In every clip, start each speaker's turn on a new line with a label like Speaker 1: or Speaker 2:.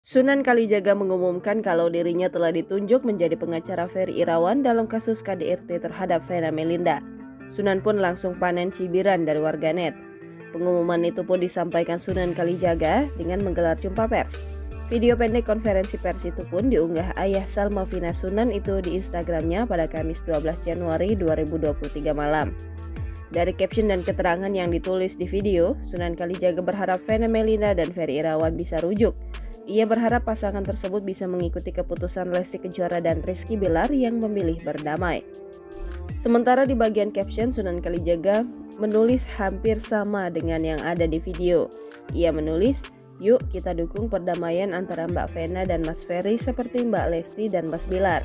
Speaker 1: Sunan Kalijaga mengumumkan kalau dirinya telah ditunjuk menjadi pengacara Ferry Irawan dalam kasus KDRT terhadap Vena Melinda. Sunan pun langsung panen cibiran dari warganet. Pengumuman itu pun disampaikan Sunan Kalijaga dengan menggelar jumpa pers. Video pendek konferensi pers itu pun diunggah ayah Salma Vina Sunan itu di Instagramnya pada Kamis 12 Januari 2023 malam. Dari caption dan keterangan yang ditulis di video, Sunan Kalijaga berharap Vena Melinda dan Ferry Irawan bisa rujuk. Ia berharap pasangan tersebut bisa mengikuti keputusan Lesti Kejora dan Rizky Bilar yang memilih berdamai. Sementara di bagian caption, Sunan Kalijaga menulis hampir sama dengan yang ada di video. Ia menulis, "Yuk kita dukung perdamaian antara Mbak Vena dan Mas Ferry seperti Mbak Lesti dan Mas Bilar."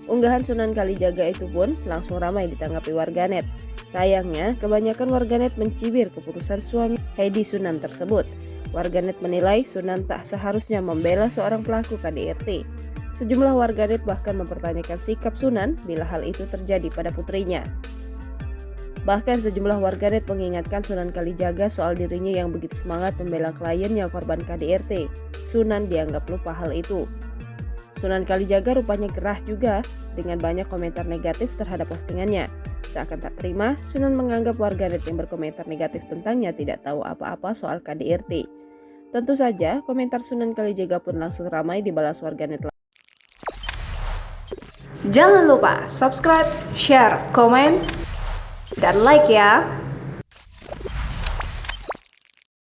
Speaker 1: Unggahan Sunan Kalijaga itu pun langsung ramai ditanggapi warganet. Sayangnya, kebanyakan warganet mencibir keputusan suami Heidi Sunan tersebut. Warganet menilai Sunan tak seharusnya membela seorang pelaku KDRT. Sejumlah warganet bahkan mempertanyakan sikap Sunan bila hal itu terjadi pada putrinya. Bahkan sejumlah warganet mengingatkan Sunan Kalijaga soal dirinya yang begitu semangat membela kliennya korban KDRT. Sunan dianggap lupa hal itu. Sunan Kalijaga rupanya gerah juga dengan banyak komentar negatif terhadap postingannya. Seakan tak terima, Sunan menganggap warganet yang berkomentar negatif tentangnya tidak tahu apa-apa soal KDRT. Tentu saja, komentar Sunan Kalijaga pun langsung ramai dibalas warganet.
Speaker 2: Jangan lupa subscribe, share, komen, dan like ya!